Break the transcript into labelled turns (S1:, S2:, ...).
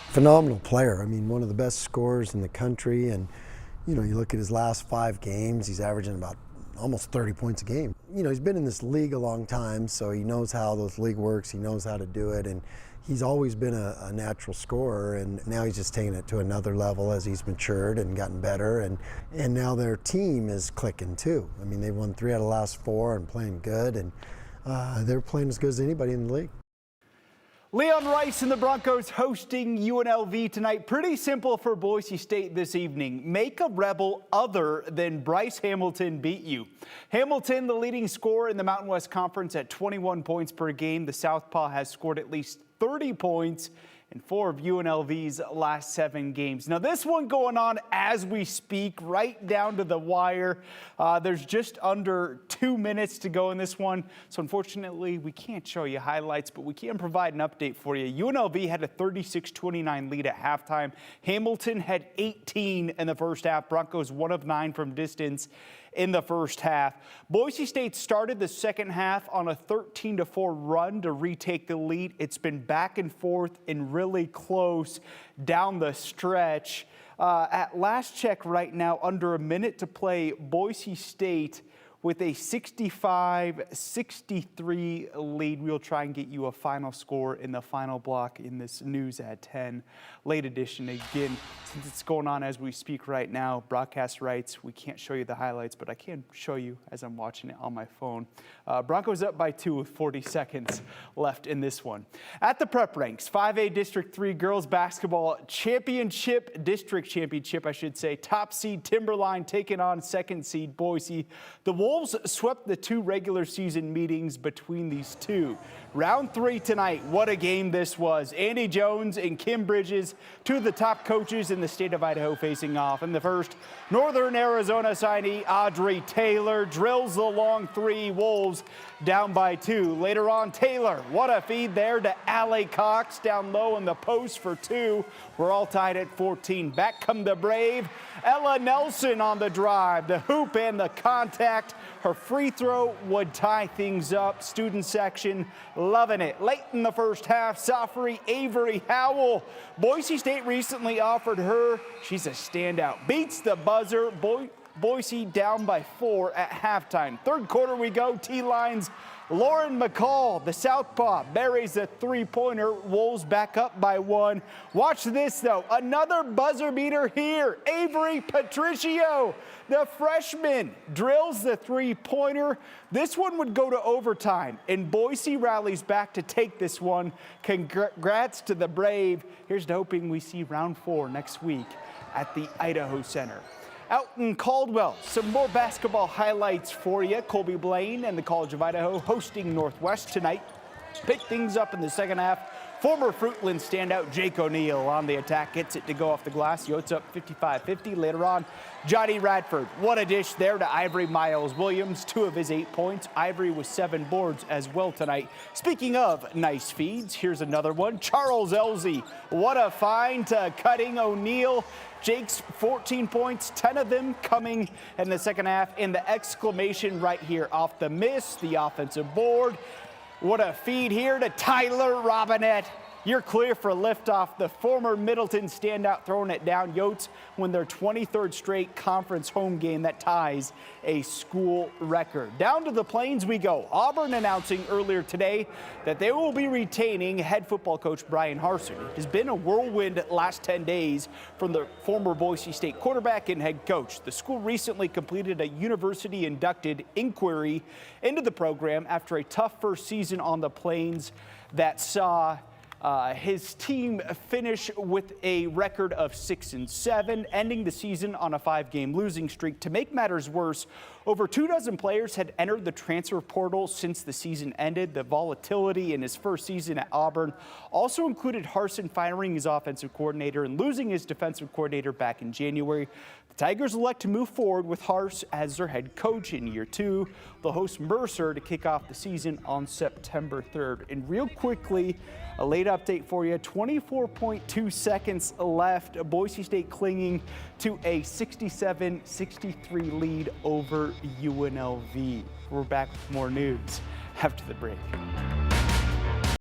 S1: Phenomenal player. I mean, one of the best scorers in the country, and you look at his last 5 games, he's averaging about almost 30 points a game. He's been in this league a long time, so he knows how this league works, he knows how to do it, and he's always been a natural scorer, and now he's just taking it to another level as he's matured and gotten better, and now their team is clicking too. I mean, they won 3 out of the last 4 and playing good, and they're playing as good as anybody in the league.
S2: Leon Rice and the Broncos hosting UNLV tonight. Pretty simple for Boise State this evening. Make a rebel other than Bryce Hamilton beat you. Hamilton, the leading scorer in the Mountain West Conference at 21 points per game. The Southpaw has scored at least 30 points in 4 of UNLV's last 7 games. Now this one going on as we speak, right down to the wire. There's just under 2 minutes to go in this one. So unfortunately, we can't show you highlights, but we can provide an update for you. UNLV had a 36-29 lead at halftime. Hamilton had 18 in the first half. Broncos 1 of 9 from distance in the first half. Boise State started the second half on a 13-4 run to retake the lead. It's been back and forth and really close down the stretch. At last check right now, under a minute to play, Boise State with a 65-63 lead. We'll try and get you a final score in the final block in this News at 10 late edition. Again, since it's going on as we speak right now, broadcast rights, we can't show you the highlights, but I can show you as I'm watching it on my phone. Broncos up by 2 with 40 seconds left in this one. At the prep ranks, 5A District 3 girls basketball championship, district championship, I should say. Top seed Timberline taking on second seed Boise. The Wolves swept the 2 regular season meetings between these two. Round 3 tonight. What a game this was. Andy Jones and Kim Bridges, 2 of the top coaches in the state of Idaho, facing off. In the first, Northern Arizona signee Audrey Taylor drills the long 3. Wolves down by 2. Later on, Taylor, what a feed there to Allie Cox down low in the post for 2. We're all tied at 14. Back come the Brave. Ella Nelson on the drive. The hoop and the contact. Her free throw would tie things up. Student section loving it. Late in the first half, sophomore Avery Howell. Boise State recently offered her. She's a standout. Beats the buzzer. Boise down by 4 at halftime. Third quarter we go. T-Line's Lauren McCall, the southpaw, buries a 3-pointer. Wolves back up by 1. Watch this, though. Another buzzer beater here. Avery Patricio, the freshman, drills the 3-pointer. This one would go to overtime, and Boise rallies back to take this one. Congrats to the Brave. Here's to hoping we see round 4 next week at the Idaho Center. Out in Caldwell, some more basketball highlights for you. Colby Blaine and the College of Idaho hosting Northwest tonight. Pick things up in the second half. Former Fruitland standout Jake O'Neal on the attack, gets it to go off the glass. Yotes up 55-50. Later on, Johnny Radford, what a dish there to Ivory Miles Williams, 2 of his 8 points. Ivory with 7 boards as well tonight. Speaking of nice feeds, here's another one. Charles Elzy, what a find to Cutting O'Neal. Jake's 14 points, 10 of them coming in the second half. And the exclamation right here off the miss, the offensive board. What a feed here to Tyler Robinette. You're clear for liftoff. The former Middleton standout throwing it down. Yotes win their 23rd straight conference home game that ties a school record. Down to the Plains we go. Auburn announcing earlier today that they will be retaining head football coach Bryan Harsin. It has been a whirlwind last 10 days from the former Boise State quarterback and head coach. The school recently completed a university-inducted inquiry into the program after a tough first season on the Plains that saw his team finish with a record of 6-7, ending the season on a 5-game losing streak. To make matters worse, over 24 players had entered the transfer portal since the season ended. The volatility in his first season at Auburn also included Harsin firing his offensive coordinator and losing his defensive coordinator back in January. The Tigers elect to move forward with Hars as their head coach in year 2. They'll host Mercer to kick off the season on September 3rd. And real quickly, a late update for you. 24.2 seconds left. Boise State clinging to a 67-63 lead over UNLV. We're back with more news after the break.